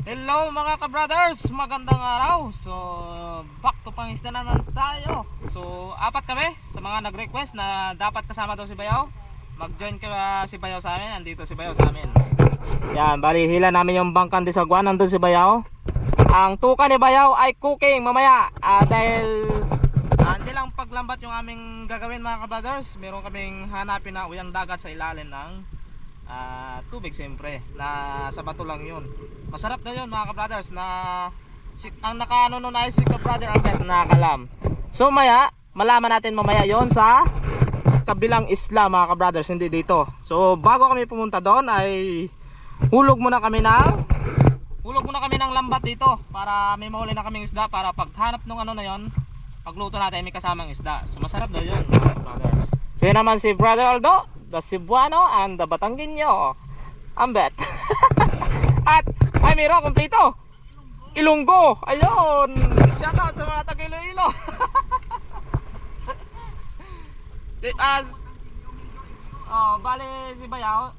Hello mga ka-brothers, magandang araw. So, back to pangisda naman tayo. So, apat kami sa mga nag-request na dapat kasama daw si Bayaw. Mag-join ka si Bayaw sa amin, andito si Bayaw sa amin. Yan, bali hila namin yung bangkan di sagwan, nandun si Bayaw. Ang tuka ni Bayaw ay cooking mamaya. Dahil hindi lang paglambat yung aming gagawin mga ka-brothers. Meron kaming hanapin na uyang dagat sa ilalim ng tubig siyempre, na sa bato lang yun. Masarap daw yun mga ka-brothers, na ang nakaano nun ay si ka-brother Albert na nakalam. So maya, malaman natin mamaya yon sa kabilang isla mga ka-brothers, hindi dito. So bago kami pumunta doon ay hulog muna kami ng lambat dito para may mahuli na kaming isda, para paghanap nung ano na yon, pagluto natin may kasamang isda. So masarap daw yun mga ka-brothers. So yun naman si Brother Aldo, the Cebuano and the Batanggenyo Ambet. At ay mayroon kompleto Ilonggo, ayun, shout out sa mga taga Iloilo. Bale si Bayaw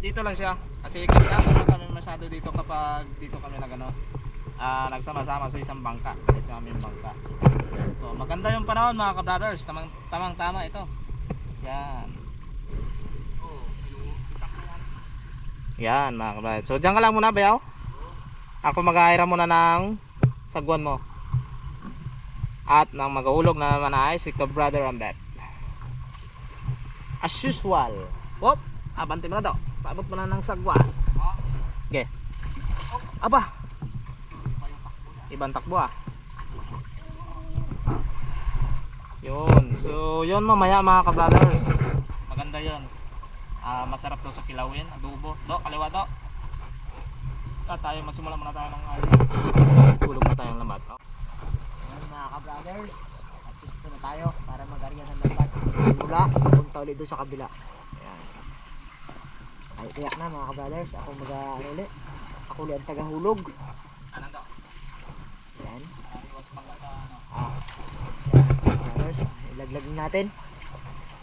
dito lang siya kasi kaya kami masyado dito kapag dito kami nagsama-sama sa isang bangka. Ito yung aming bangka. So maganda yung panahon mga ka-brothers, tamang tama ito. Yan. Yan mga ka-brothers. So diyan ka lang muna Bayaw. Ako mag-aira muna ng sagwan mo. At nang maghulog na naman ay si ka-brother Ambet. As usual. Hop, abante mo na daw. Paabot mo na ng sagwan. Okay. Aba. Ibang takbo Yun. So yun mamaya mga ka-brothers. Maganda yun. Masarap daw sa kilawin, adobo. Do, kaliwa do. Tayo magsimula muna tayo ng tulog na tayong lambat. Ayan mga ka-brothers, at gusto na tayo para mag-arya ng lambat. Simula, punta ulit doon sa kabila. Ayan. Ay, tiyak na mga ka-brothers, ako mag-ano ako ulit ang tagahulog. Anan do? Ayan. Iwas pala sa ano. Ayan mga brothers, ilaglag natin.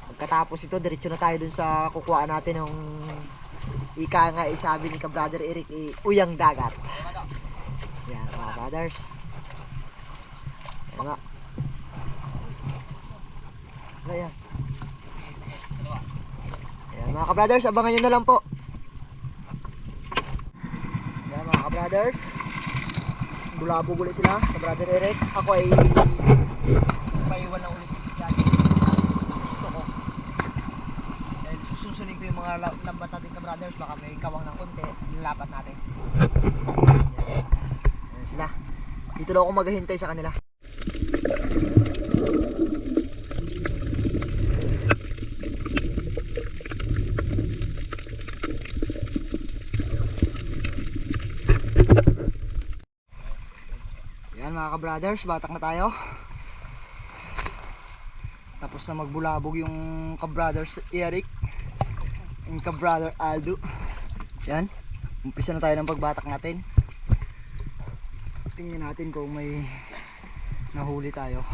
Pagkatapos ito, diretso na tayo dun sa kukuhaan natin ng ika nga sabi ni ka-brother Eric, uyang dagat. Yan mga brothers. Ayan nga. Ayan. Ayan mga ka-brothers, abangan nyo na lang po. Ayan mga ka-brothers, bulabog ulit sila ka-brother Eric. Ako ay paiwan lang ulit yan. Gusto ko susunin ko yung mga lambat natin ka-brothers, baka may kawang ng konti, lalapat natin. Ayan. Ayan sila. Dito lang ako maghahintay sa kanila. Ayan mga ka-brothers, batak na tayo. Tapos na magbulabog yung ka-brothers Eric and ka-brother Aldo. Yan, umpisa na tayo ng pagbatak natin. Tingnan natin kung may nahuli tayo.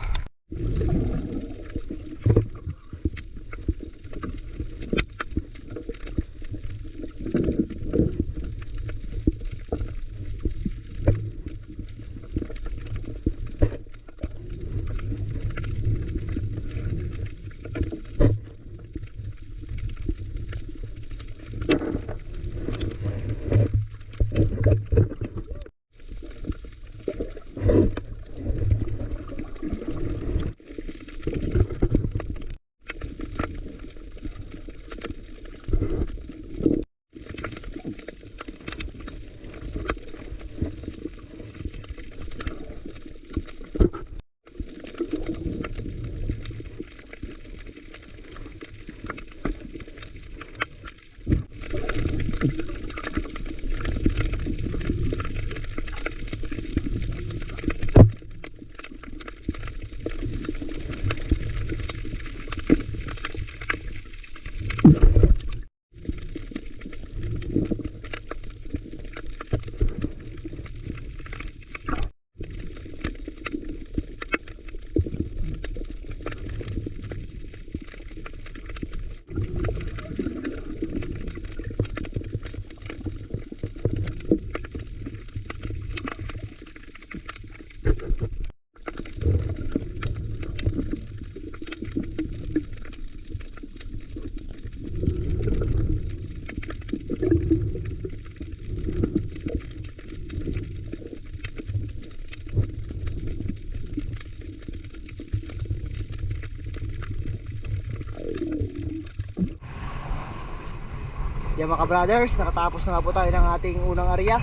Yan mga brothers, nakatapos na nga po tayo ng ating unang area.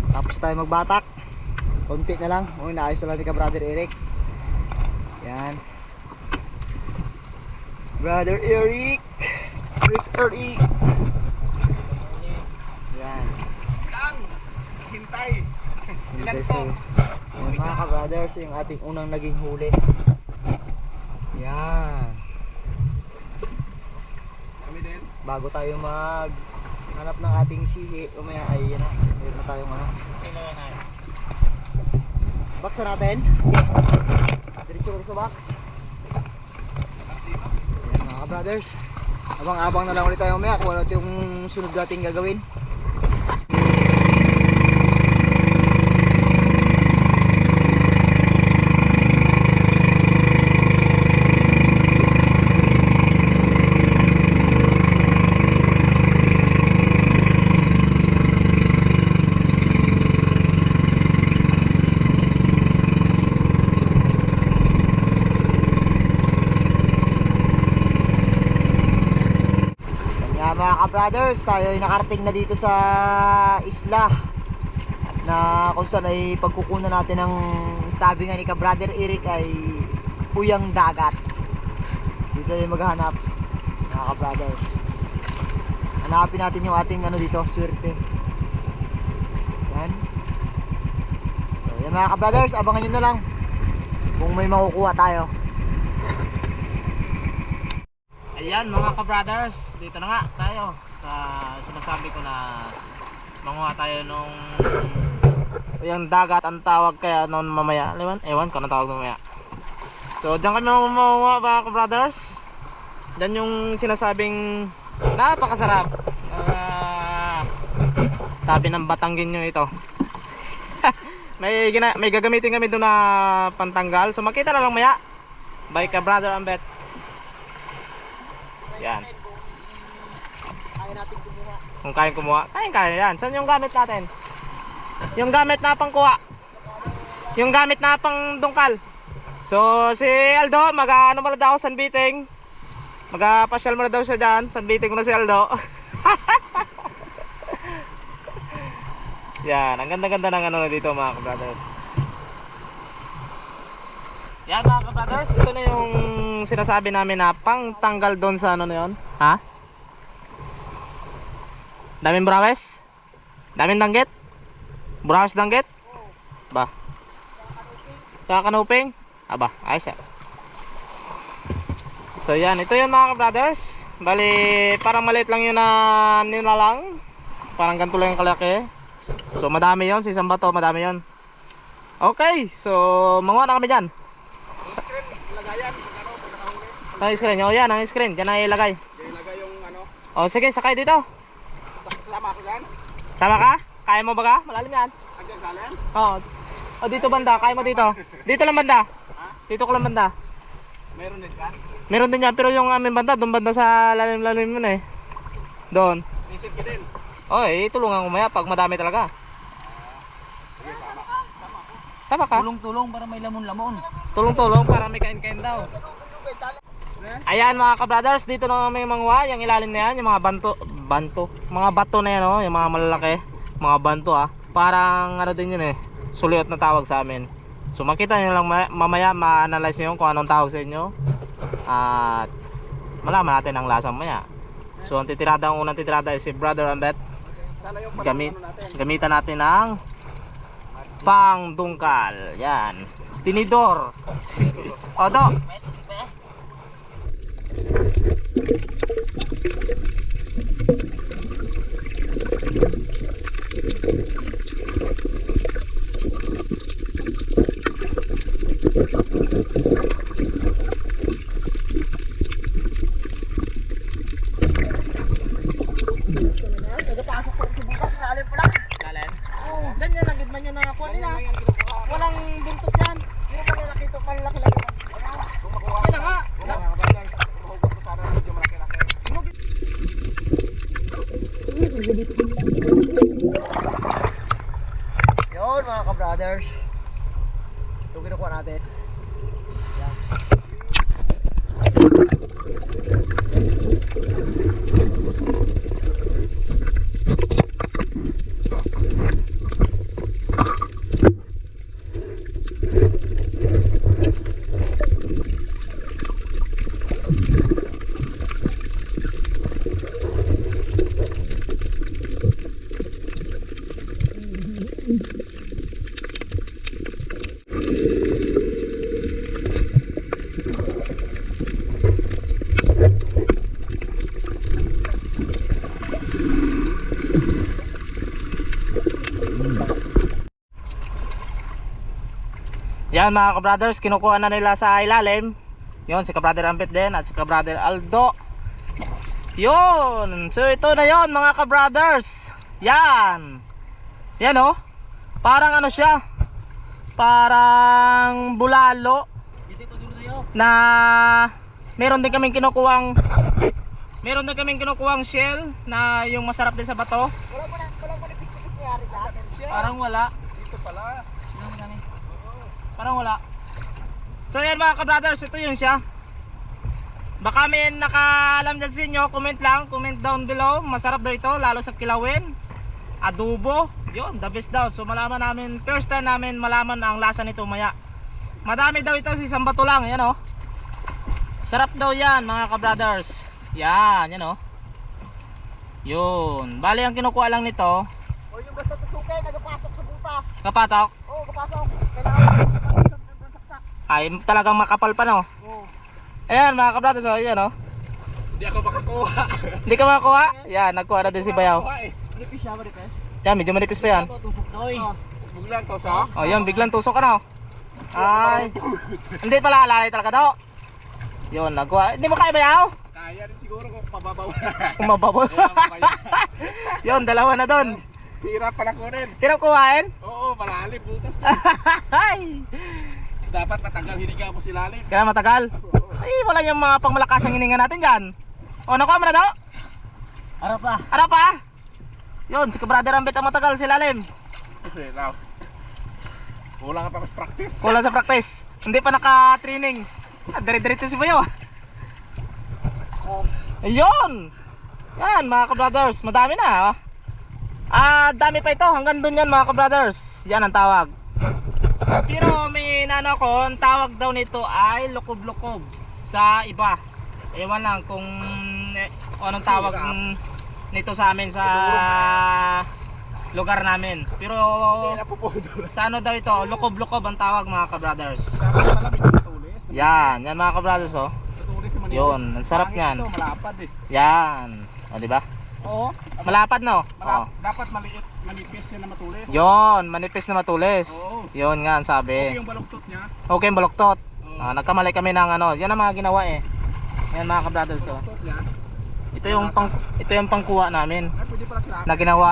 Tapos tayo magbatak. Konti na lang. O, naayos na lang ni Brother Eric. Yan. Brother Eric. Eric. Yan. Hintay. Hintay sa'yo. Yan mga ka-brothers, yung ating unang naging huli. Yan. Bago tayo mag hanap ng ating sihi, umaya ay yan na. Meron na tayong ano. Box na natin. Diretso ko sa box. Yan mga ka-brothers. Abang-abang na lang ulit tayo umaya kung ano yung sunod nating gagawin. Mga ka-brothers, tayo ay nakarating na dito sa isla na kung saan ay pagkukunan natin ng, sabi nga ni ka-brother Eric, ay uyang dagat. Dito tayo maghanap mga ka-brothers. Hanapin natin yung ating ano dito, swerte. Yan. So yan mga ka-brothers, abangan nyo na lang kung may makukuha tayo. Ayan mga ka-brothers, dito na nga tayo sa sinasabi ko na manguha tayo nung yung dagat ang tawag kaya noon mamaya. Ewan ko na tawag mamaya. So diyan kami manguha mga ka-brothers. Diyan yung sinasabing napakasarap. Sabi ng Batanggenyo ito. may gagamitin kami doon na pantanggal. So makita na lang maya. Bye ka-brother Ambet. Yan. Kaya natin kumuha. Kung kaya kumuha, kaya yan. Saan yung gamit natin? Yung gamit na pangkuha. Yung gamit na pang dungkal. So si Aldo, mag-ano muna daw San Biting. Mag-pasyal muna daw siya dyan. San Biting muna si Aldo. Yan, ang ganda-ganda ng ano na dito mga ka-brothers. Yan mga ka-brothers, ito na yung sinasabi namin na pang tanggal doon sa ano na yun. Ha? Daming burawes? Daming danggit? Burawes danggit? Ba? Sa kanuping? Aba, ayos yan. So yan, ito yun mga ka-brothers. Bali, parang maliit lang yun na nilalang. Parang ganito lang yung kalaki. So madami yun, sa isang bato madami yun. Okay, so manguha na kami dyan. Ang screen, oh yan, ang screen, dyan na ilagay. Dyan ilagay yung ano. Oh sige, sakay dito. Sama ako dyan. Sama ka? Kaya mo ba ka? Malalim yan. Andyan galing? Oo. Oh, dito banda, kaya mo dito. Dito lang banda. Ha? Dito ko lang banda. Meron din dyan? Meron din yan, pero yung aming banda, doon banda sa lalim-lalim mo na eh. Doon. Sisip ka din. Oh, tulungan ko maya pag madami talaga. Sige, sama. Sama ka? Tulong-tulong para may lamon-lamon. Tulong-tulong para may kain-kain daw. Ayan mga ka-brothers, dito na may manguha, yung ilalim na yan, yung mga banto, mga bato na yan, oh, yung mga malalaki, mga banto ah. Parang ano din yun eh, suliot na tawag sa amin. So makita nyo lang mamaya, ma-analyze nyo kung anong tawag sa inyo. At malaman natin ang lasa mamaya. So ang titirada, ang unang titirada ay si Brother Ambet. Sana yung Gamitan natin ng pang dungkal. Yan, tinidor. Odo. Nagapasok ko sa bukas, malalim pa lang. Lalim. Oo. Ganyan lang gid man yun na kuha nila. Walang buntot yan. Yung malaki to, malaki-laki. Yan na nga. Yun mga ka-brothers. Ito kinukuha natin. Yan. Yan mga kabrothers, kinukuha na nila sa ilalim. Yun, si kabrother Ampit din at si kabrother Aldo. Yun, so ito na yon mga kabrothers. Yan. Yan oh. Parang ano siya, parang bulalo na meron din kaming kinukuhang shell na yung masarap din sa bato. Walang manipis-tipis nangyari lahat. Parang wala. Dito pala. Parang wala. So yan mga kabrothers, ito yun siya. Baka may nakaalam dyan sa inyo, comment down below. Masarap daw ito, lalo sa kilawin, adobo, yun, the best daw. So malaman namin, first time namin malaman ang lasa nito maya. Madami daw ito, isang bato lang, yan oh. Sarap daw yan mga kabrothers. Yan, yan oh. Yun, bali ang kinukuha lang nito. O yung basta tusukay, nagapasok sa butas. Kapatok. Oo, kapasok. Kailangan saksak. Ay, talagang makapal pa no. Oo. Ayan mga kabrothers, oh, yan oh. Hindi ako makakuha. Hindi ka makakuha? Yan, nagkuha na din si Bayaw. Manipis siya, manipis. Yan, medyo manipis pa yan. Buglang to sa. Oh, yan, biglang tusok ka na. Ay, hindi pala alalay talaga daw. Yun, nagkuha. Hindi mo kaya Bayaw? Kaya rin siguro kung pababaw. Umababol. Yun, dalawa na doon. Hirap pala ko rin. Tirap kuhain? Oo, malalim butas. Ay, Dapat matagal hiniga mo si lalim. kaya matagal. Ay, wala yung mga pangmalakas ang hininga natin dyan. O, nakuha mo na daw? Harap pa. Ano pa? Yun, si kabrother Ambit ang matagal si Lalim. Okay, now. Kulang pa mas practice. Kulang sa practice. Hindi pa naka-training. Dire-diretso si Bayo. Ayun. Yan mga kabrothers, madami na. Dami pa ito, hanggang dun yan mga kabrothers. Yan ang tawag. Pero may nano ko, ang tawag daw nito ay lukob-lukob sa iba. Ewan lang kung anong tawag nito sa amin sa lugar namin. Pero Hindi napupudol. sa ano daw ito, lukob-lukob ang tawag mga kabrothers. Dapat pala may matulis. Yan mga kabrothers oh. Matulis naman Yun, ang sarap Pangit niyan. ito, malapad eh. Yan. O di ba? Oo. Malapad no? Dapat maliit, manipis yan na matulis. Yon, manipis na matulis. Oo. Yon nga ang Okay sabi. yung baluktot niya. Okay, baluktot. Oo. Nagkamali kami ng ano. Yan ang mga ginawa eh. Yan mga kabrothers oh. Baluktot niya. Ito yung pangkuha namin Ay, pwede pala kilala. na ginawa.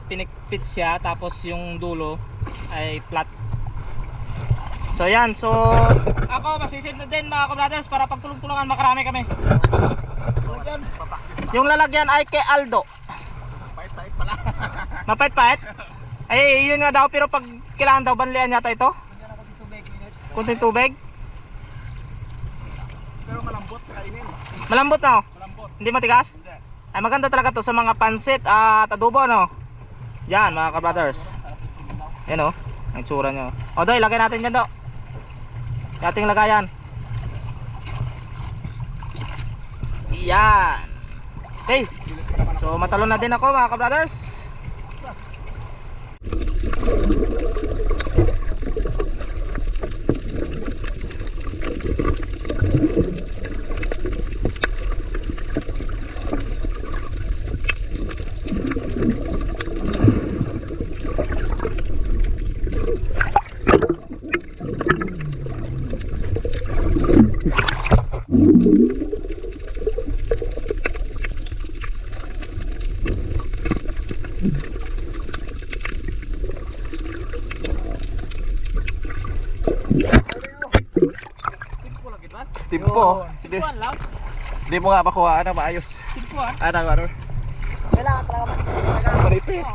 Pinikpit siya tapos yung dulo ay flat. So yan, so ako masisid na din mga kabrothers para pagtulong-tulungan makarami kami. Yung lalagyan ay kay Aldo. Pait-pait pala. Mapait-pait? Ay yun nga daw, pero pag kailangan daw banlian yata ito. Kunting tubig. Pero malambot kainin. Malambot no? Malambot. Hindi matigas? Hindi. Ay maganda talaga to sa mga pansit at adobo no. Yan mga kabrothers. Yan oh, ang tsura nyo. O doy, lagay natin dyan do. Ating lagayan. Yan. Okay. So matalon na din ako mga kabrothers. Timpo. Timpuan lang. Hindi mo nga makuhaan na maayos. Timpuan. Ano? Kailangan talaga manipis talaga. Manipis.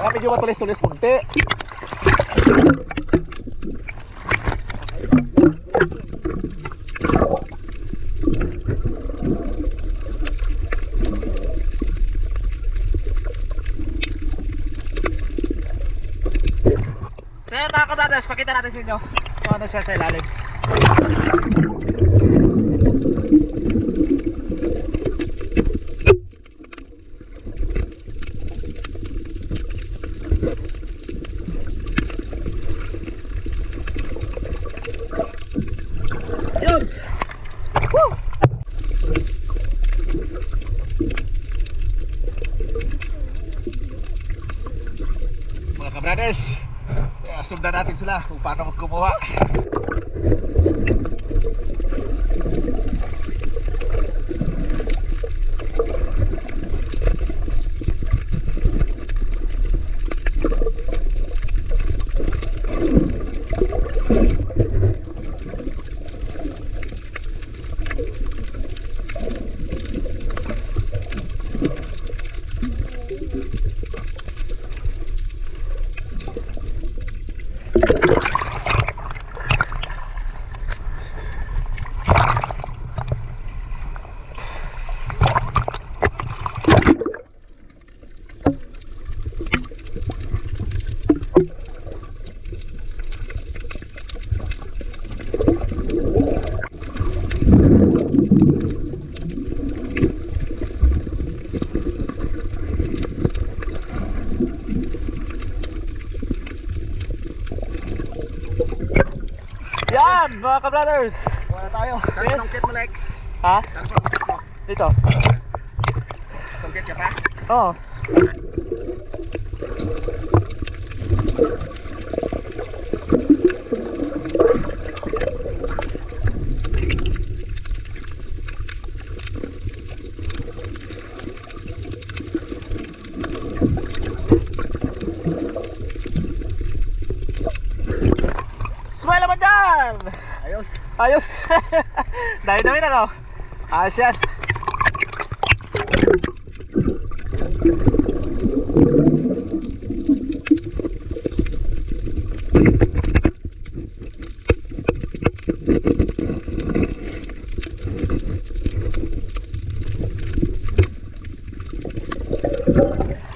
Medyo matulis-tulis kunti. So yan mga kabrothers, pakita natin sa inyo kung ano siya sa ilalim. Yun! Woo! Mga kabrothers, sundan natin sila kung paano magkumuha. Yan mga ka-brothers. Wala tayo. Saan ang kit mo, Lek? Ha? Saan ang kit mo? Dito. Sangkit ka pa? Oo. Smile naman dyan! Ayos. Ayos! Dami-dami na no? Ayos yan!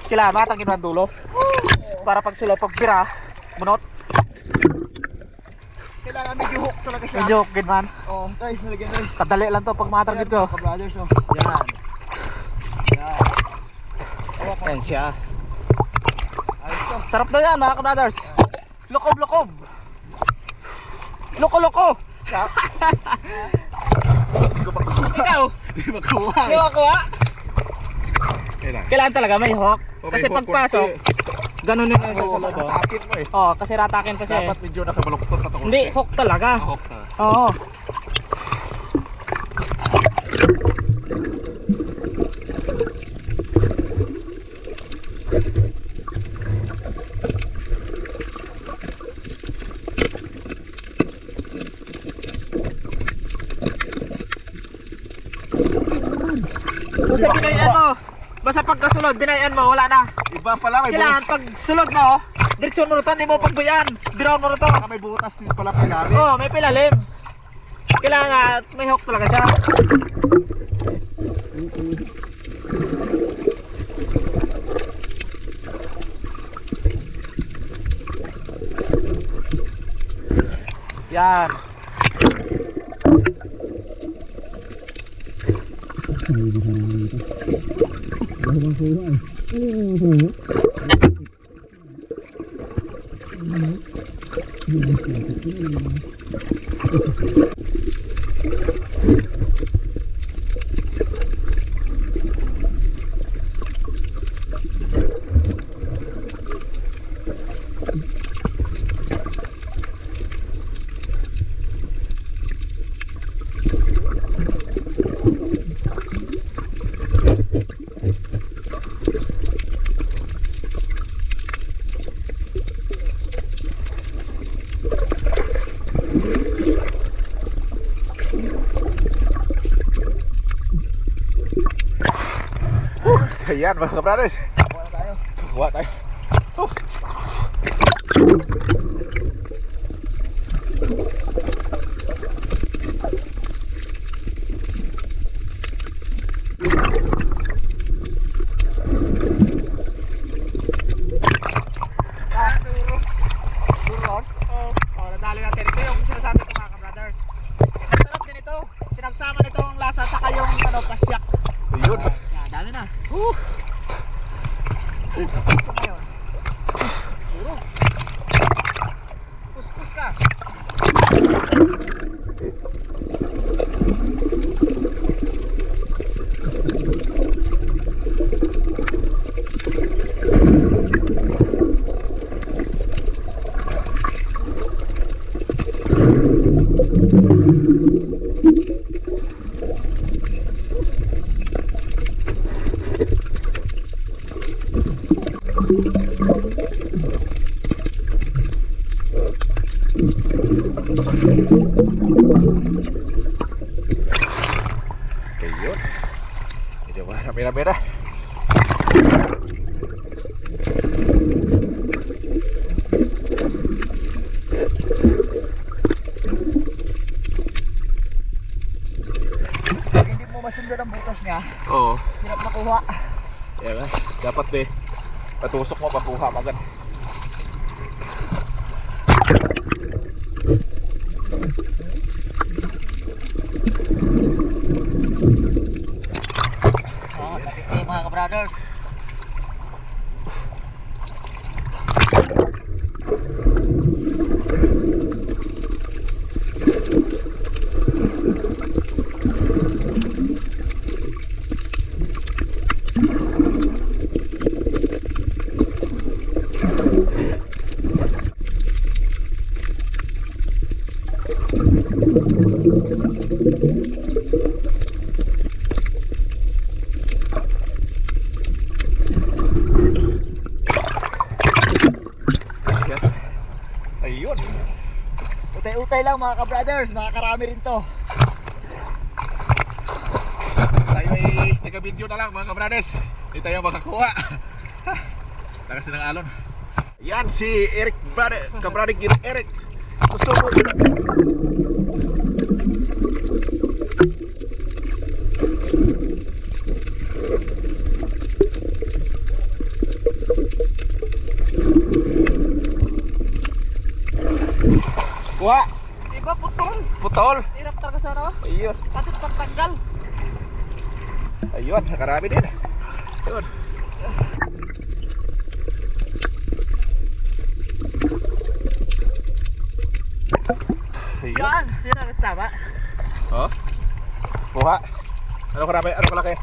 Kailangan matangin ang dulo para pag sila pagbira munot Kailangan medyo hook talaga siya. medyo gitman Oh, guys, nalagyan na rin. kadali lang to pag matangin ko Ka-brothers, oh. yan Yan. yan siya Ayos to. sarap daw yan mga ka-brothers lukob lukob loko loko Hindi ko makuha. ikaw Hindi ko makuha. hindi mo makuha Kailan? kailangan talaga may hook Oh, may kasi hook, pagpasok ganun din siya sa loob Sakit mo eh. oh kasi ratakin pa siya eh. Dapat medyo nakabaluktot pa ito. Hindi, hook talaga. Hook na. Oo. Basta binayan mo. Basta pagkasulod, binayan mo, wala na. Iba pala may Kailangan pag sulod mo, direksyon mo rito, hindi mo pagbuyan. Biraw mo rito. Baka may butas din pala pilalim. Oo, may pilalim. Kailangan may hook talaga siya. Yan. Ayan mga kabrothers. Kuha na tayo. Kuha tayo. Duro. Ayun. Medyo marami-rami na. Hindi mo masundan ang butas niya. Oo. Hirap makuha. Yan nga. Dapat patusok mo, pakuha mo agad. Nakikita mga ka-brothers. Ayun. Utay-utay lang mga ka-brothers, makakarami rin to. Tayo ay taga-video na lang mga ka-brothers. Hindi tayo makakuha. Lakas ng alon. Yan si Eric, ka-brother Eric. Susunod. Kuha. Iba putol. Putol. Hirap talaga sa ano. Ayun. Pati pagtanggal. Ayun, nakarami din. Ayun. Ayun. Yan. Yan ang tama. Oh. Kuha. Ano karami? Ano kalaki?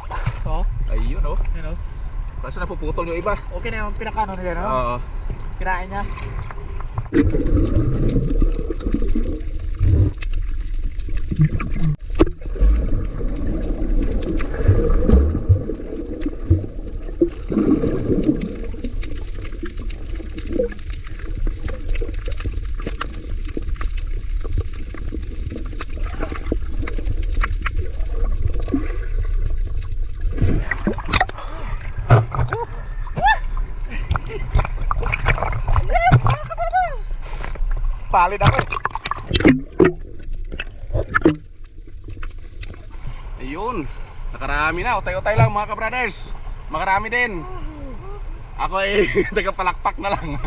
Oo. Ayun oh. Yan o. Kasi napuputol yung iba. Okay na yung pinakano nila no? Oo. Kirain niya. Palid ako eh. Ayun. Nakarami na. Utay-utay lang mga ka-brothers. Makarami din. Ako ay tagapalakpak na lang.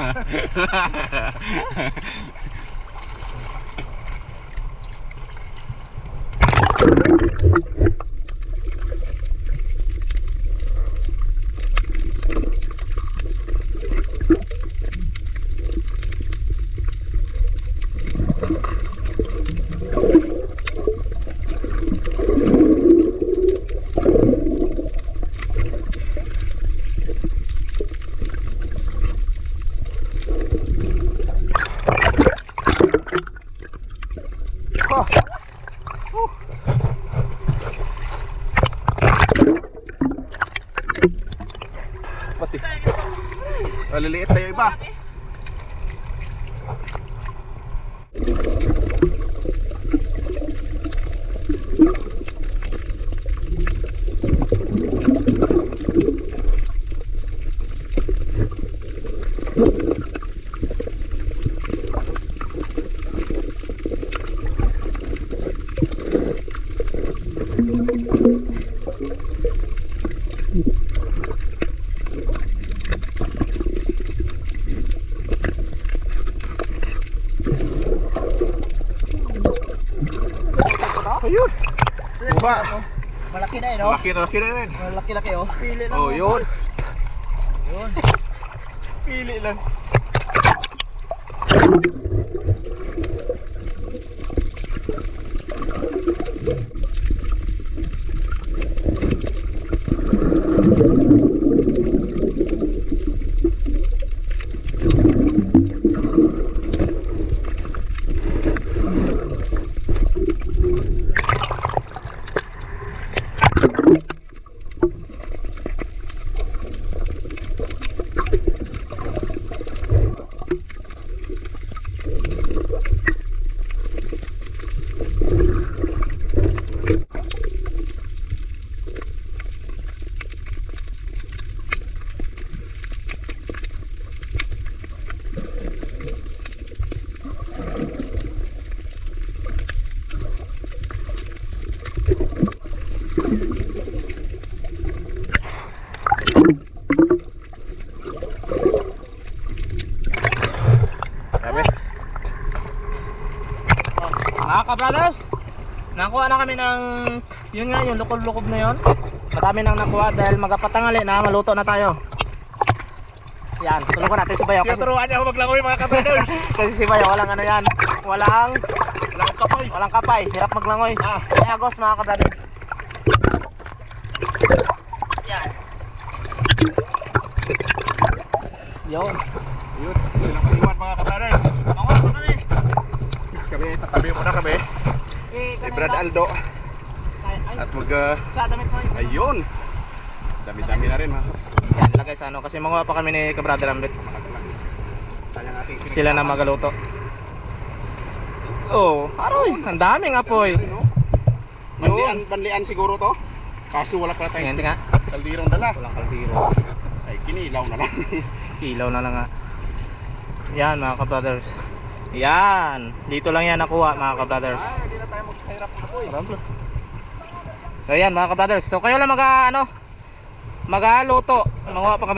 Pati. Maliliit na yung iba. Ayun. Buba. Malaki na eh no? Laki na rin. Malaki-laki oh. Pili lang. Oh, yun. Yun. Pili lang. ka-brothers, nakuha na kami ng, yun nga, yung lukob-lukob na yun. Madami nang nakuha dahil magapatangali na, maluto na tayo. Yan, tulungan natin si Bayaw kasi, Tinuturuan niya ako maglangoy mga kabrothers. kasi si Bayaw walang ano yan, walang Walang kapay. hirap maglangoy. Ah. Kaya agos mga ka-brothers. Yan. Yun. Yun, silang kaliwan mga kabrothers. Manguha pa kami. Kami, tatabi muna kami. Kay Brad Aldo. At sa damit mo. ayun. Dami-dami na rin mga Yan, ilagay sa ano, kasi manguha pa kami ni ka-brother Ambit. Sayang ating Sila na magaluto. Oh, aroy, ang daming apoy. Banlian siguro to. Kaso wala pala tayong Tingnan, tingnan. kaldirong dala. Walang kaldero. Ay, kinilaw na lang. Ilaw na lang nga. Yan mga ka-brothers. Yan, dito lang yan nakuha mga ka-brothers. Hindi na tayo maghihirap na po eh. So yan mga ka-brothers. So kayo lang mag-luto. Manguha pa kami.